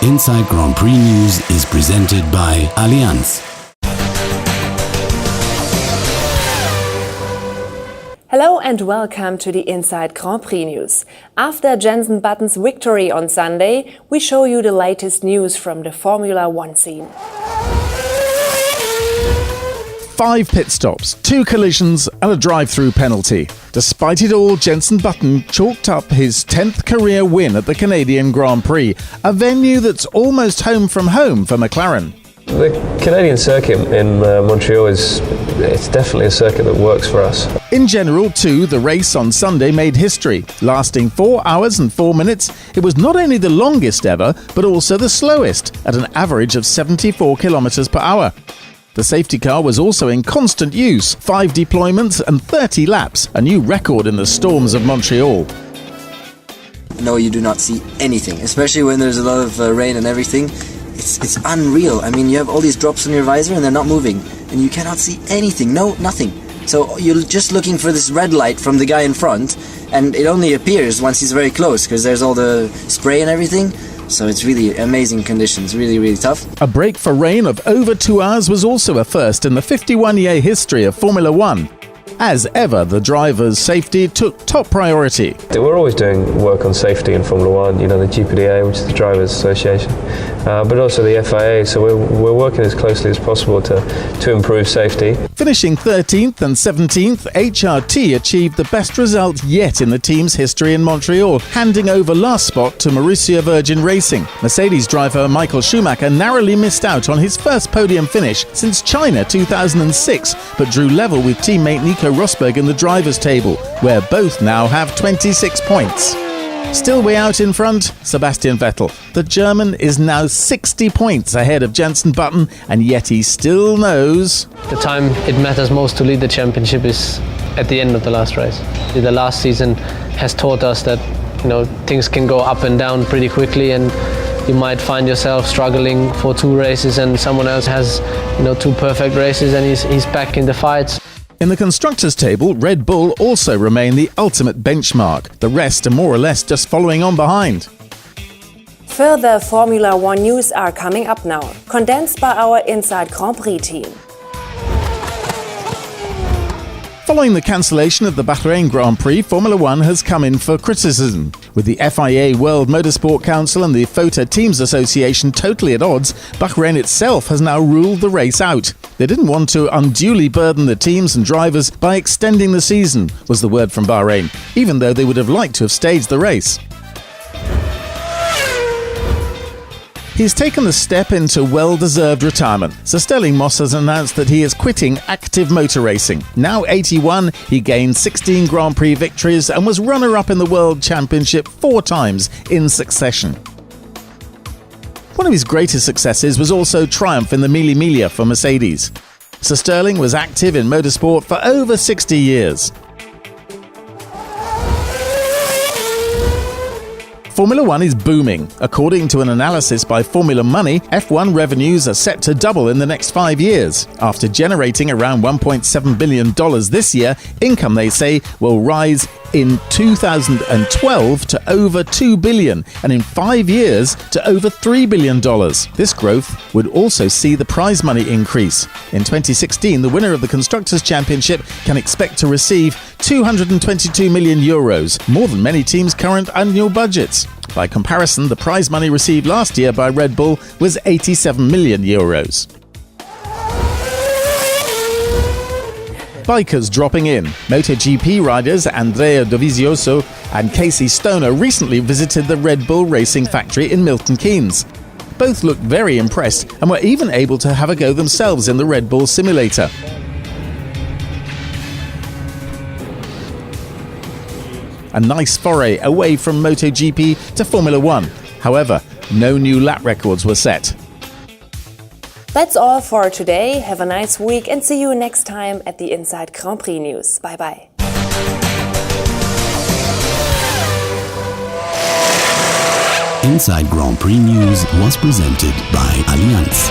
Inside Grand Prix News is presented by Allianz. Hello and welcome to the Inside Grand Prix News. After Jenson Button's victory on Sunday, we show you the latest news from the Formula One scene. 5 pit stops, 2 collisions and a drive-through penalty. Despite it all, Jenson Button chalked up his 10th career win at the Canadian Grand Prix, a venue that's almost home from home for McLaren. The Canadian circuit in Montreal it's definitely a circuit that works for us. In general, too, the race on Sunday made history. Lasting 4 hours and 4 minutes, it was not only the longest ever, but also the slowest, at an average of 74 kilometers per hour. The safety car was also in constant use, 5 deployments and 30 laps, a new record in the storms of Montreal. No, you do not see anything, especially when there's a lot of rain and everything. It's unreal. I mean, you have all these drops on your visor and they're not moving, and you cannot see anything, nothing. So you're just looking for this red light from the guy in front, and it only appears once he's very close, because there's all the spray and everything. So it's really amazing conditions, really, really tough. A break for rain of over 2 hours was also a first in the 51-year history of Formula One. As ever, the drivers' safety took top priority. We're always doing work on safety in Formula One, the GPDA, which is the Drivers' Association, but also the FIA, so we're working as closely as possible to improve safety. Finishing 13th and 17th, HRT achieved the best result yet in the team's history in Montreal, handing over last spot to Marussia Virgin Racing. Mercedes driver Michael Schumacher narrowly missed out on his first podium finish since China 2006, but drew level with teammate Nico Rosberg in the drivers' table, where both now have 26 points. Still way out in front, Sebastian Vettel. The German is now 60 points ahead of Jenson Button, and yet he still knows the time it matters most to lead the championship is at the end of the last race. The last season has taught us that things can go up and down pretty quickly, and you might find yourself struggling for 2 races and someone else has 2 perfect races and he's back in the fights. In the constructors' table, Red Bull also remain the ultimate benchmark. The rest are more or less just following on behind. Further Formula One news are coming up now, condensed by our Inside Grand Prix team. Following the cancellation of the Bahrain Grand Prix, Formula One has come in for criticism. With the FIA World Motorsport Council and the FOTA Teams Association totally at odds, Bahrain itself has now ruled the race out. They didn't want to unduly burden the teams and drivers by extending the season, was the word from Bahrain, even though they would have liked to have staged the race. He's taken the step into well-deserved retirement. Sir Stirling Moss has announced that he is quitting active motor racing. Now 81, he gained 16 Grand Prix victories and was runner-up in the World Championship 4 times in succession. One of his greatest successes was also triumph in the Mille Miglia for Mercedes. Sir Stirling was active in motorsport for over 60 years. Formula One is booming. According to an analysis by Formula Money, F1 revenues are set to double in the next 5 years. After generating around $1.7 billion this year, income, they say, will rise in 2012 to over $2 billion, and in 5 years to over $3 billion. This growth would also see the prize money increase. In 2016, the winner of the Constructors' Championship can expect to receive €222 million, more than many teams' current annual budgets. By comparison, the prize money received last year by Red Bull was €87 million. Bikers dropping in. MotoGP riders Andrea Dovizioso and Casey Stoner recently visited the Red Bull racing factory in Milton Keynes. Both looked very impressed and were even able to have a go themselves in the Red Bull simulator. A nice foray away from MotoGP to Formula One. However, no new lap records were set. That's all for today. Have a nice week and see you next time at the Inside Grand Prix News. Bye bye. Inside Grand Prix News was presented by Allianz.